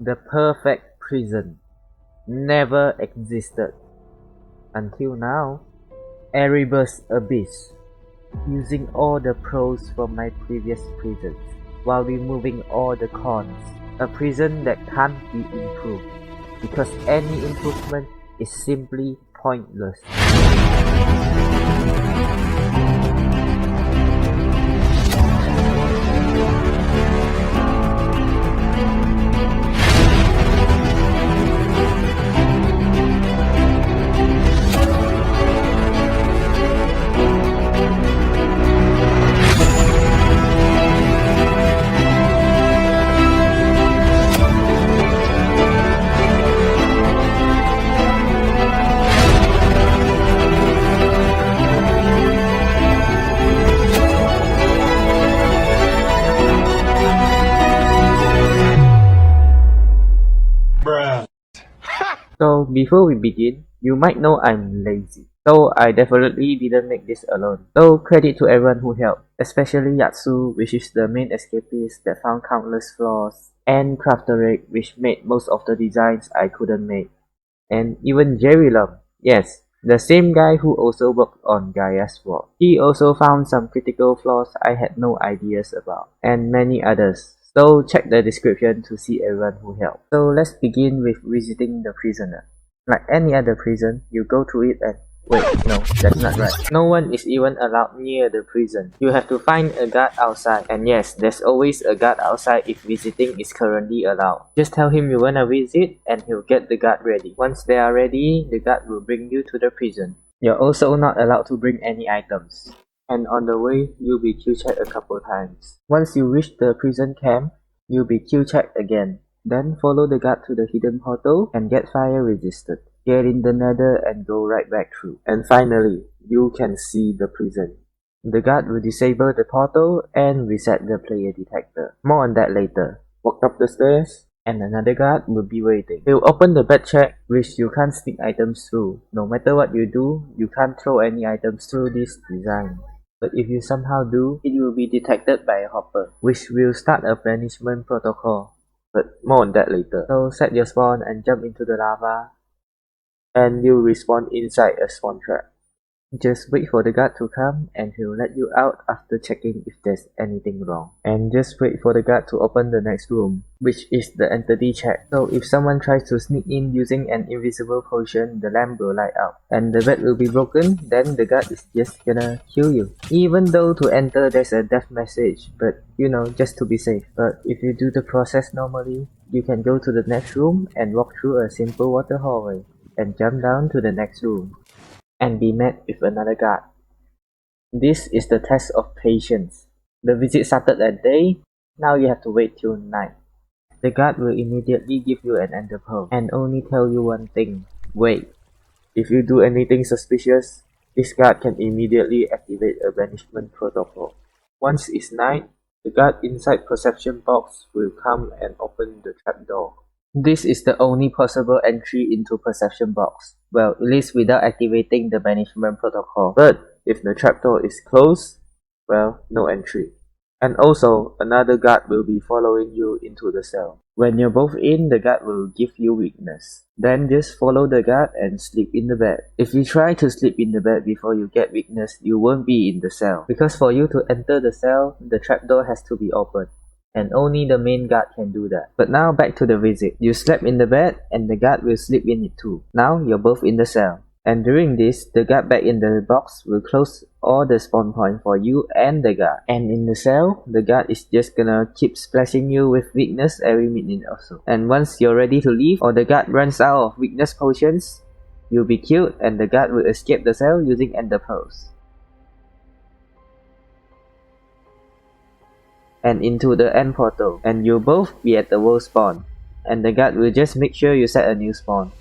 The perfect prison never existed until now. Erebus Abyss, using all the pros from my previous prisons while removing all the cons. A prison that can't be improved because any improvement is simply pointless. So before we begin, you might know I'm lazy. So I definitely didn't make this alone. So credit to everyone who helped, especially Yatsu, which is the main escapist that found countless flaws, and Crafteric, which made most of the designs I couldn't make, and even Jerry Lum, yes, the same guy who also worked on Gaia's War. He also found some critical flaws I had no ideas about, and many others. So check the description to see everyone who helped. So let's begin with visiting the prisoner. Like any other prison, you go through it and wait, no, that's not right. No one is even allowed near the prison. You have to find a guard outside. And yes, there's always a guard outside if visiting is currently allowed. Just tell him you wanna visit and he'll get the guard ready. Once they are ready, the guard will bring you to the prison. You're also not allowed to bring any items. And on the way, you'll be Q-checked a couple times. Once you reach the prison camp, you'll be Q-checked again. Then follow the guard to the hidden portal and get fire resisted. Get in the nether and go right back through. And finally, you can see the prison. The guard will disable the portal and reset the player detector. More on that later. Walk up the stairs and another guard will be waiting. He'll open the bed check, which you can't sneak items through. No matter what you do, you can't throw any items through this design. But if you somehow do, it will be detected by a hopper, which will start a banishment protocol. But more on that later. So set your spawn and jump into the lava, and you'll respawn inside a spawn trap. Just wait for the guard to come and he'll let you out after checking if there's anything wrong. And just wait for the guard to open the next room, which is the entity check. So if someone tries to sneak in using an invisible potion, the lamp will light up and the bed will be broken, then the guard is just gonna kill you. Even though to enter there's a death message, but you know, just to be safe. But if you do the process normally, you can go to the next room and walk through a simple water hallway and jump down to the next room and be met with another guard. This is the test of patience. The visit started at day, now you have to wait till night. The guard will immediately give you an ender pearl and only tell you one thing: wait. If you do anything suspicious, this guard can immediately activate a banishment protocol. Once it's night, the guard inside perception box will come and open the trapdoor. This is the only possible entry into perception box. Well, at least without activating the banishment protocol. But if the trapdoor is closed, well, no entry. And also, another guard will be following you into the cell. When you're both in, the guard will give you weakness. Then just follow the guard and sleep in the bed. If you try to sleep in the bed before you get weakness, you won't be in the cell. Because for you to enter the cell, the trapdoor has to be opened. And only the main guard can do that. But now back to the visit. You slept in the bed and the guard will sleep in it too. Now you're both in the cell. And during this, the guard back in the box will close all the spawn point for you and the guard. And in the cell, the guard is just gonna keep splashing you with weakness every minute or so. And once you're ready to leave or the guard runs out of weakness potions, you'll be killed and the guard will escape the cell using ender pearls. And into the end portal, and you'll both be at the world spawn, and the guard will just make sure you set a new spawn.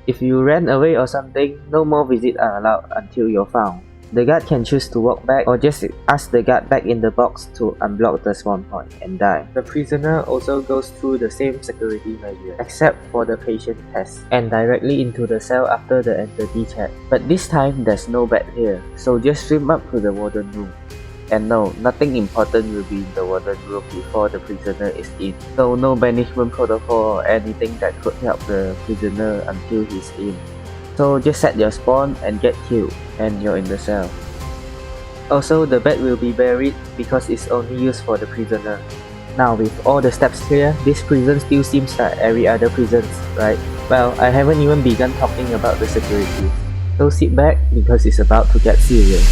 If you ran away or something, no more visits are allowed until you're found. The guard can choose to walk back or just ask the guard back in the box to unblock the spawn point and die. The prisoner also goes through the same security measure, except for the patient test, and directly into the cell after the entity check. But this time there's no bed here, so just swim up to the warden room. And no, nothing important will be in the warden room before the prisoner is in. So no banishment protocol or anything that could help the prisoner until he's in. So just set your spawn and get killed, and you're in the cell. Also, the bed will be buried because it's only used for the prisoner. Now with all the steps clear, this prison still seems like every other prisons, right? Well, I haven't even begun talking about the security. So sit back because it's about to get serious.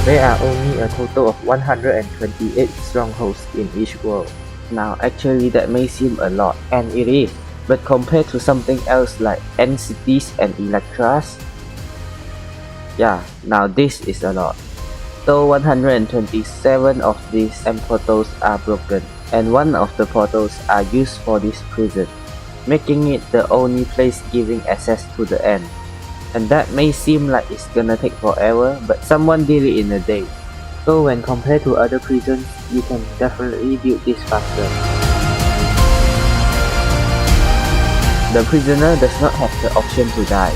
There are only a total of 128 strongholds in each world. Now actually that may seem a lot, and it is, but compared to something else like entities and Electras, yeah, now this is a lot. So 127 of these end portals are broken, and one of the portals are used for this prison, making it the only place giving access to the end. And that may seem like it's gonna take forever, but someone did it in a day. So when compared to other prisons, you can definitely build this faster. The prisoner does not have the option to die,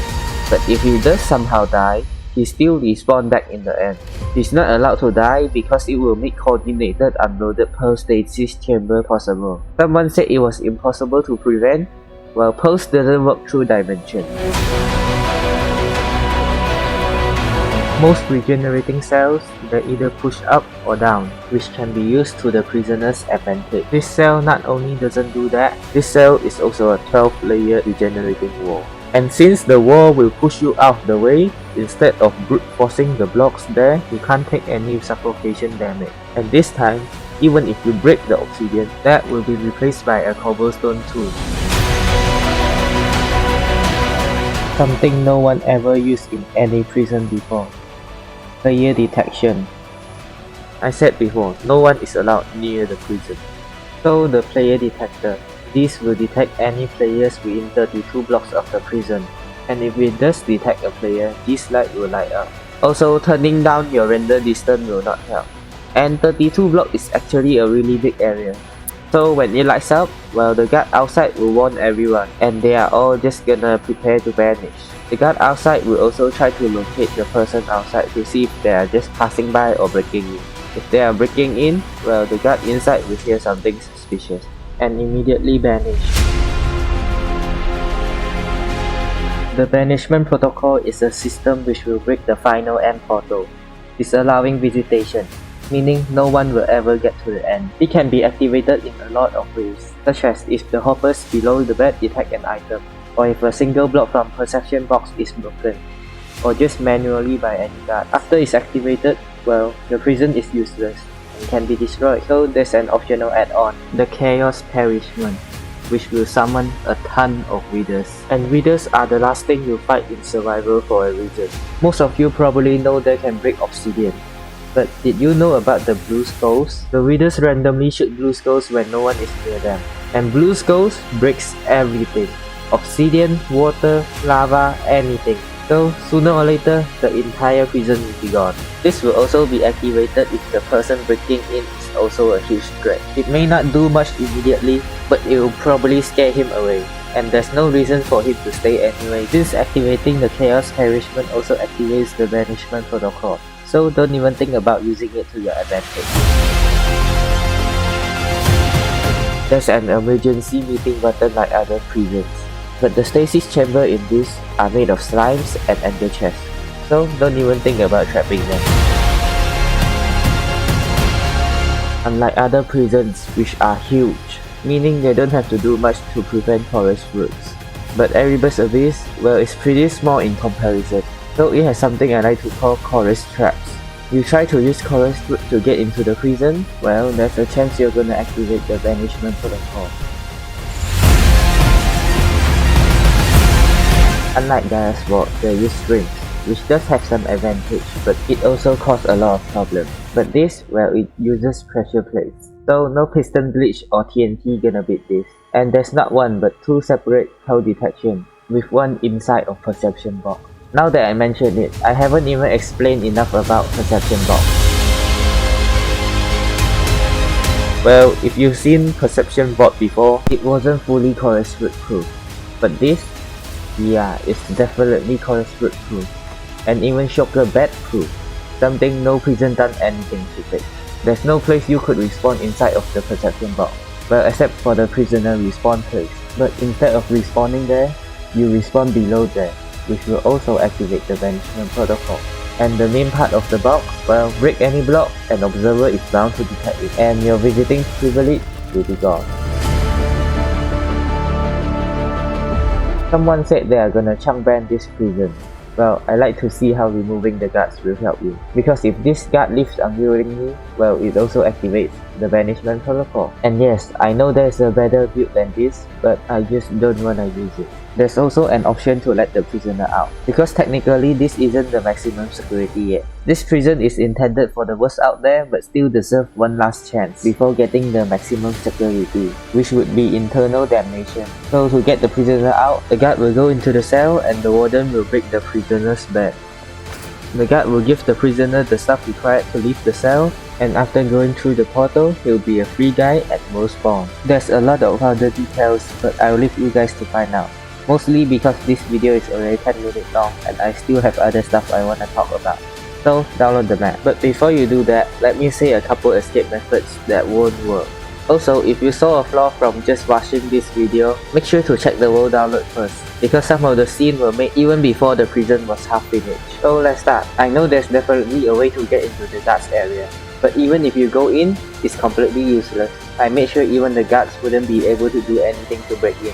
but if he does somehow die, he still respawns back in the end. He's not allowed to die because it will make coordinated unloaded per stasis chamber possible. Someone said it was impossible to prevent, well, pulse doesn't work through dimension. Most regenerating cells, they either push up or down, which can be used to the prisoner's advantage. This cell not only doesn't do that, this cell is also a 12-layer regenerating wall. And since the wall will push you out of the way, instead of brute forcing the blocks there, you can't take any suffocation damage. And this time, even if you break the obsidian, that will be replaced by a cobblestone tool. Something no one ever used in any prison before. Player detection. I said before, no one is allowed near the prison. So the player detector. This will detect any players within 32 blocks of the prison. And if it does detect a player, this light will light up. Also, turning down your render distance will not help. And 32 blocks is actually a really big area. So when it lights up, well, the guard outside will warn everyone, and they are all just gonna prepare to vanish. The guard outside will also try to locate the person outside to see if they are just passing by or breaking in. If they are breaking in, well, the guard inside will hear something suspicious and immediately banish. The banishment protocol is a system which will break the final end portal, disallowing visitation, meaning no one will ever get to the end. It can be activated in a lot of ways, such as if the hoppers below the bed detect an item, or if a single block from perception box is broken, or just manually by any guard. After it's activated, well, the prison is useless and can be destroyed. So there's an optional add-on, the Chaos Perishment, which will summon a ton of withers. And withers are the last thing you fight in survival for a reason. Most of you probably know they can break obsidian. But did you know about the blue skulls? The withers randomly shoot blue skulls when no one is near them. And blue skulls breaks everything. Obsidian, water, lava, anything. So sooner or later, the entire prison will be gone. This will also be activated if the person breaking in is also a huge threat. It may not do much immediately, but it will probably scare him away. And there's no reason for him to stay anyway, since activating the Chaos Perishment also activates the Banishment Protocol. So don't even think about using it to your advantage. There's an emergency meeting button like other prisons, but the stasis chamber in this are made of slimes and ender chests, so don't even think about trapping them. Unlike other prisons which are huge, meaning they don't have to do much to prevent forest roots, but Erebus Abyss, well, it's pretty small in comparison, so it has something I like to call chorus traps. You try to use chorus root to get into the prison, well, there's a chance you're gonna activate the banishment protocol. Unlike Gaia's Vault, they use strings, which does have some advantage, but it also causes a lot of problems. But this, well, it uses pressure plates, so no piston glitch or TNT gonna beat this. And there's not one but two separate hull detection, with one inside of perception box. Now that I mentioned it, I haven't even explained enough about perception box. Well, if you've seen Perception Bot before, it wasn't fully chorus root proof. But this, yeah, it's definitely chorus root proof. And even shocker bed proof. Something no prison done anything to fix. There's no place you could respawn inside of the Perception Box. Well, except for the prisoner respawn place. But instead of respawning there, you respawn below there, which will also activate the banishment protocol. And the main part of the box, well, break any block, an observer is bound to detect it, and your visiting privilege will be gone. Someone said they are gonna chunk ban this prison. Well, I like to see how removing the guards will help you. Because if this guard leaves unwillingly, well, it also activates the banishment protocol. And yes, I know there's a better build than this, but I just don't wanna use it. There's also an option to let the prisoner out, because technically this isn't the maximum security yet. This prison is intended for the worst out there, but still deserve one last chance before getting the maximum security, which would be internal damnation. So to get the prisoner out, the guard will go into the cell and the warden will break the prisoner's bed. The guard will give the prisoner the stuff required to leave the cell, and after going through the portal, he'll be a free guy at most spawn. There's a lot of other details, but I'll leave you guys to find out. Mostly because this video is already 10 minutes long and I still have other stuff I wanna talk about. So download the map. But before you do that, let me say a couple escape methods that won't work. Also, if you saw a flaw from just watching this video, make sure to check the world download first, because some of the scenes were made even before the prison was half finished. So let's start. I know there's definitely a way to get into the guards area, but even if you go in, it's completely useless. I made sure even the guards wouldn't be able to do anything to break in.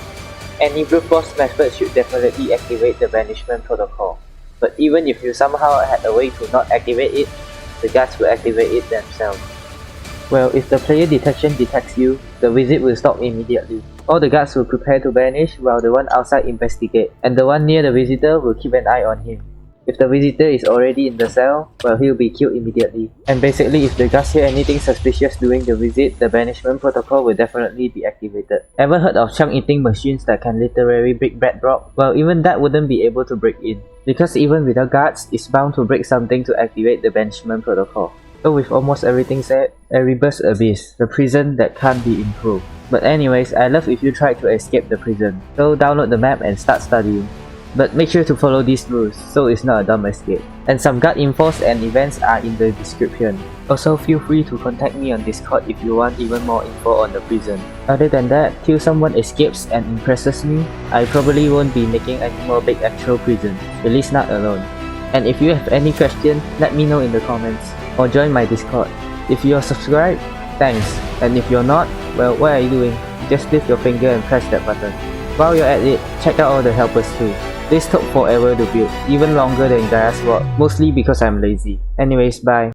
Any brute force method should definitely activate the banishment protocol, but even if you somehow had a way to not activate it, the guards will activate it themselves. Well, if the player detection detects you, the visit will stop immediately. All the guards will prepare to banish while the one outside investigate, and the one near the visitor will keep an eye on him. If the visitor is already in the cell, well, he'll be killed immediately. And basically, if the guards hear anything suspicious during the visit, the banishment protocol will definitely be activated. Ever heard of chunk eating machines that can literally break bedrock? Well, even that wouldn't be able to break in, because even without guards, it's bound to break something to activate the banishment protocol. So with almost everything said, Erebus Abyss, the prison that can't be improved. But anyways, I love if you try to escape the prison. So download the map and start studying. But make sure to follow these rules, so it's not a dumb escape. And some guard infos and events are in the description. Also feel free to contact me on Discord if you want even more info on the prison. Other than that, till someone escapes and impresses me, I probably won't be making any more big actual prisons, at least not alone. And if you have any questions, let me know in the comments, or join my Discord. If you're subscribed, thanks. And if you're not, well, what are you doing? Just lift your finger and press that button. While you're at it, check out all the helpers too. This took forever to build, even longer than Gaia's Sword, mostly because I'm lazy. Anyways, bye.